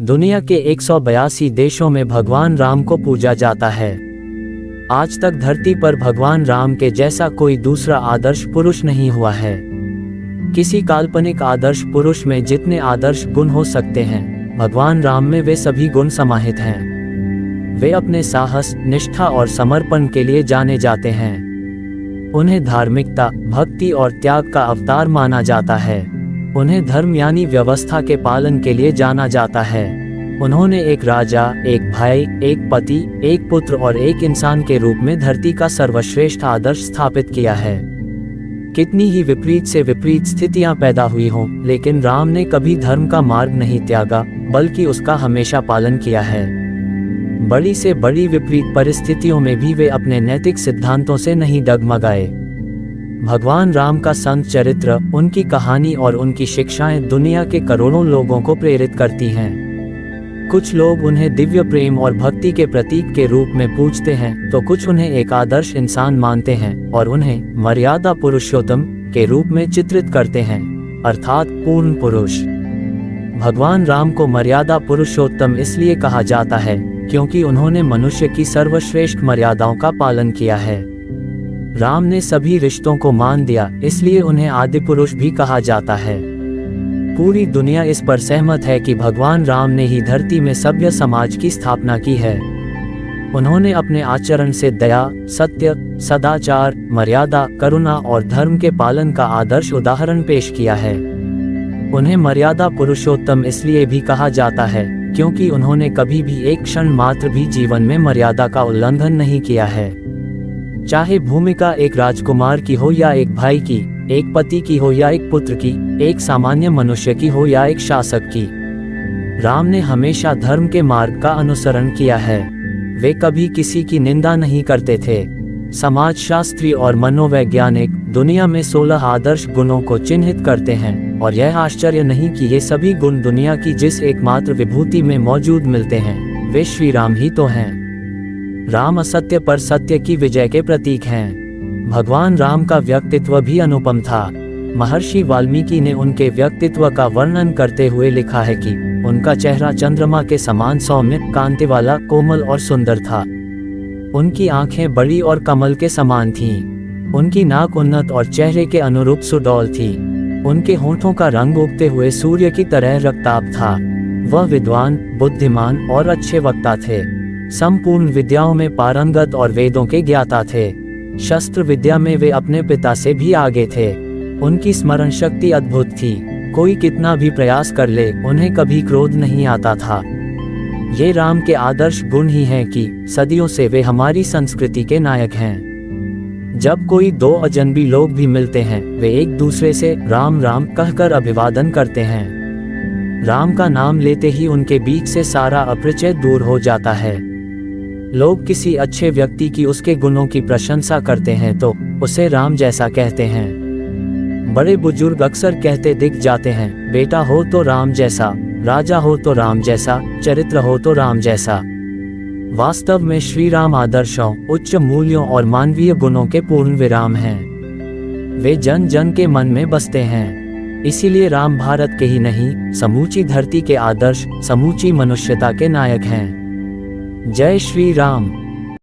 दुनिया के 182 देशों में भगवान राम को पूजा जाता है। आज तक धरती पर भगवान राम के जैसा कोई दूसरा आदर्श पुरुष नहीं हुआ है। किसी काल्पनिक आदर्श पुरुष में जितने आदर्श गुण हो सकते हैं, भगवान राम में वे सभी गुण समाहित हैं। वे अपने साहस, निष्ठा और समर्पण के लिए जाने जाते हैं। उन्हें धार्मिकता, भक्ति और त्याग का अवतार माना जाता है। उन्हें धर्म यानी व्यवस्था के पालन के लिए जाना जाता है। उन्होंने एक राजा, एक भाई, एक पति, एक पुत्र और एक इंसान के रूप में धरती का सर्वश्रेष्ठ आदर्श स्थापित किया है। कितनी ही विपरीत से विपरीत स्थितियां पैदा हुई हों, लेकिन राम ने कभी धर्म का मार्ग नहीं त्यागा, बल्कि उसका हमेशा पालन किया है। बड़ी से बड़ी विपरीत परिस्थितियों में भी वे अपने नैतिक सिद्धांतों से नहीं डगमगाए। भगवान राम का संत चरित्र, उनकी कहानी और उनकी शिक्षाएं दुनिया के करोड़ों लोगों को प्रेरित करती हैं। कुछ लोग उन्हें दिव्य प्रेम और भक्ति के प्रतीक के रूप में पूजते हैं, तो कुछ उन्हें एक आदर्श इंसान मानते हैं और उन्हें मर्यादा पुरुषोत्तम के रूप में चित्रित करते हैं, अर्थात पूर्ण पुरुष। भगवान राम को मर्यादा पुरुषोत्तम इसलिए कहा जाता है क्योंकि उन्होंने मनुष्य की सर्वश्रेष्ठ मर्यादाओं का पालन किया है। राम ने सभी रिश्तों को मान दिया, इसलिए उन्हें आदि पुरुष भी कहा जाता है। पूरी दुनिया इस पर सहमत है कि भगवान राम ने ही धरती में सभ्य समाज की स्थापना की है। उन्होंने अपने आचरण से दया, सत्य, सदाचार, मर्यादा, करुणा और धर्म के पालन का आदर्श उदाहरण पेश किया है। उन्हें मर्यादा पुरुषोत्तम इसलिए भी कहा जाता है क्योंकि उन्होंने कभी भी एक क्षण मात्र भी जीवन में मर्यादा का उल्लंघन नहीं किया है। चाहे भूमिका एक राजकुमार की हो या एक भाई की, एक पति की हो या एक पुत्र की, एक सामान्य मनुष्य की हो या एक शासक की, राम ने हमेशा धर्म के मार्ग का अनुसरण किया है। वे कभी किसी की निंदा नहीं करते थे। समाजशास्त्री और मनोवैज्ञानिक दुनिया में 16 आदर्श गुणों को चिन्हित करते हैं और यह आश्चर्य नहीं कि ये सभी गुण दुनिया की जिस एकमात्र विभूति में मौजूद मिलते हैं, वे श्री राम ही तो हैं। राम असत्य पर सत्य की विजय के प्रतीक हैं। भगवान राम का व्यक्तित्व भी अनुपम था। महर्षि वाल्मीकि ने उनके व्यक्तित्व का वर्णन करते हुए लिखा है कि उनका चेहरा चंद्रमा के समान सौम्य, कांति वाला, कोमल और सुंदर था। उनकी आंखें बड़ी और कमल के समान थीं। उनकी नाक उन्नत और चेहरे के अनुरूप सुडौल थी। उनके होठों का रंग उगते हुए सूर्य की तरह रक्ताभ था। वह विद्वान, बुद्धिमान और अच्छे वक्ता थे। संपूर्ण विद्याओं में पारंगत और वेदों के ज्ञाता थे। शस्त्र विद्या में वे अपने पिता से भी आगे थे। उनकी स्मरण शक्ति अद्भुत थी। कोई कितना भी प्रयास कर ले, उन्हें कभी क्रोध नहीं आता था। ये राम के आदर्श गुण ही हैं कि सदियों से वे हमारी संस्कृति के नायक हैं। जब कोई दो अजनबी लोग भी मिलते हैं, वे एक दूसरे से राम राम कहकर अभिवादन करते हैं। राम का नाम लेते ही उनके बीच से सारा अपरिचय दूर हो जाता है। लोग किसी अच्छे व्यक्ति की उसके गुणों की प्रशंसा करते हैं तो उसे राम जैसा कहते हैं। बड़े बुजुर्ग अक्सर कहते दिख जाते हैं, बेटा हो तो राम जैसा, राजा हो तो राम जैसा, चरित्र हो तो राम जैसा। वास्तव में श्री राम आदर्शों, उच्च मूल्यों और मानवीय गुणों के पूर्ण विराम हैं। वे जन जन के मन में बसते हैं। इसीलिए राम भारत के ही नहीं, समूची धरती के आदर्श, समूची मनुष्यता के नायक हैं। जय श्री राम।